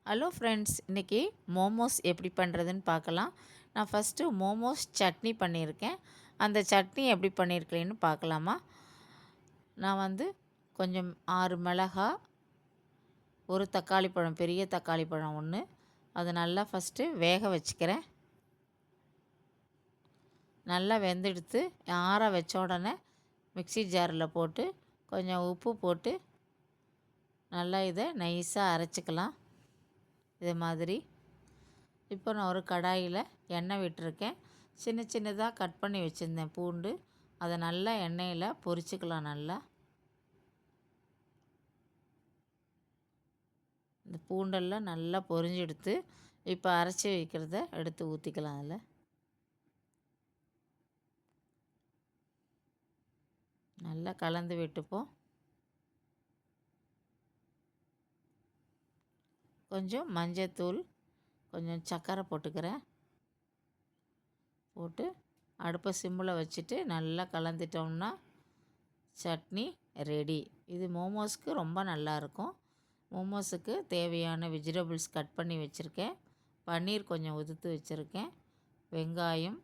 Hello friends, இன்றைக்கி மோமோஸ் எப்படி பண்ணுறதுன்னு பார்க்கலாம். நான் ஃபஸ்ட்டு மோமோஸ் சட்னி பண்ணியிருக்கேன். அந்த சட்னி எப்படி பண்ணியிருக்கிறேன்னு பார்க்கலாமா? நான் கொஞ்சம் 6 மிளகா, ஒரு தக்காளி பழம், பெரிய தக்காளி பழம் 1, அதை நல்லா ஃபஸ்ட்டு வேக வச்சுக்கிறேன். நல்லா வெந்தெடுத்து ஆற வச்ச உடனே மிக்ஸி ஜாரில் போட்டு கொஞ்சம் உப்பு போட்டு நல்லா இதை நைஸாக அரைச்சிக்கலாம். இது மாதிரி இப்போ நான் ஒரு கடாயில் எண்ணெய் விட்டுருக்கேன். சின்ன சின்னதாக கட் பண்ணி வச்சுருந்தேன் பூண்டு, அதை நல்லா எண்ணெயில் பொரிச்சுக்கலாம். நல்லா இந்த பூண்டெல்லாம் நல்லா பொரிஞ்செடுத்து இப்போ அரைச்சி வைக்கிறத எடுத்து ஊற்றிக்கலாம். அதில் நல்லா கலந்து விட்டுப்போம். கொஞ்சம் மஞ்சத்தூள், கொஞ்சம் சர்க்கரை போட்டுக்கிறேன். போட்டு அடுப்பை சிம்மில் வச்சுட்டு நல்லா கலந்துட்டோம்னா சட்னி ரெடி. இது மோமோஸ்க்கு ரொம்ப நல்லாயிருக்கும். மோமோஸுக்கு தேவையான வெஜிடபிள்ஸ் கட் பண்ணி வச்சுருக்கேன். பன்னீர் கொஞ்சம் உதுத்து வச்சுருக்கேன். வெங்காயம்,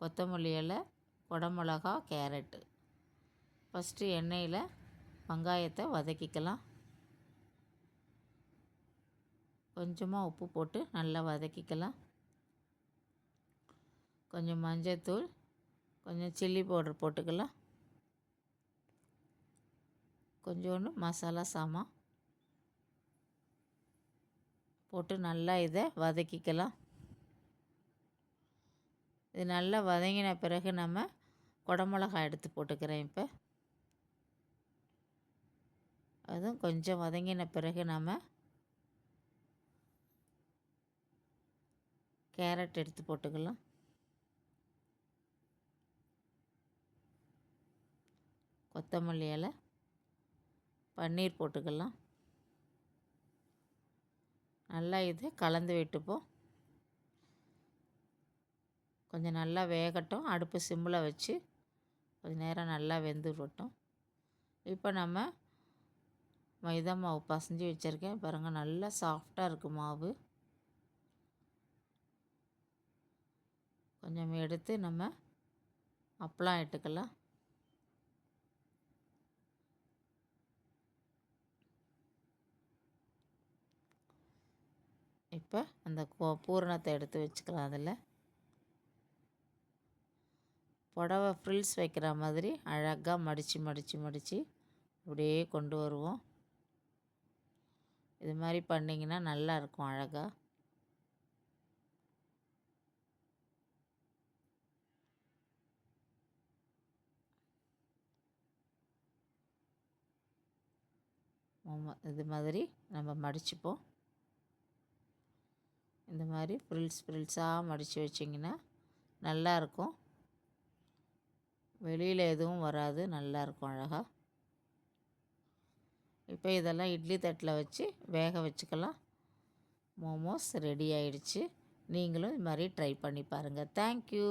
கொத்தமல்லி இலை, குடமிளகா, கேரட்டு. ஃபஸ்ட்டு எண்ணெயில் வெங்காயத்தை வதக்கிக்கலாம். கொஞ்சமாக உப்பு போட்டு நல்லா வதக்கிக்கலாம். கொஞ்சம் மஞ்சத்தூள், கொஞ்சம் சில்லி பவுடர் போட்டுக்கலாம். கொஞ்சோண்டு மசாலா சாமான் போட்டு நல்லா இதை வதக்கிக்கலாம். இது நல்லா வதங்கின பிறகு நம்ம குடமிளகாய் எடுத்து போட்டுக்கிறேன். இப்போ அதுவும் கொஞ்சம் வதங்கின பிறகு நம்ம கேரட் எடுத்து போட்டுக்கலாம். கொத்தமல்லி இலை, பன்னீர் போட்டுக்கலாம். நல்லா இதை கலந்து விட்டுப்போம். கொஞ்சம் நல்லா வேகட்டும். அடுப்பு சிம்மில் வச்சு கொஞ்சம் நேரம் நல்லா வெந்து விட்டோம். இப்போ நம்ம மைதா மாவு பசைஞ்சு வச்சுருக்கேன். பாருங்கள், நல்லா சாஃப்டாக இருக்குது மாவு. கொஞ்சம் எடுத்து நம்ம அப்பளம் இட்டுக்கலாம். இப்போ அந்த பூரணத்தை எடுத்து வச்சுக்கலாம். அதில் புடவை ஃப்ரில்ஸ் வைக்கிற மாதிரி அழகாக மடித்து மடித்து மடித்து அப்படியே கொண்டு வருவோம். இது மாதிரி பண்ணிங்கன்னா நல்லாயிருக்கும் அழகாக. இது மாதிரி நம்ம மடிச்சுப்போம். இந்த மாதிரி ஃப்ரில்ஸாக மடித்து வச்சிங்கன்னா நல்லாயிருக்கும். வெளியில் எதுவும் வராது, நல்லாயிருக்கும் அழகாக. இப்போ இதெல்லாம் இட்லி தட்டில் வச்சு வேக வச்சுக்கலாம். மோமோஸ் ரெடி ஆயிடுச்சு. நீங்களும் இது மாதிரி ட்ரை பண்ணி பாருங்கள். தேங்க்யூ.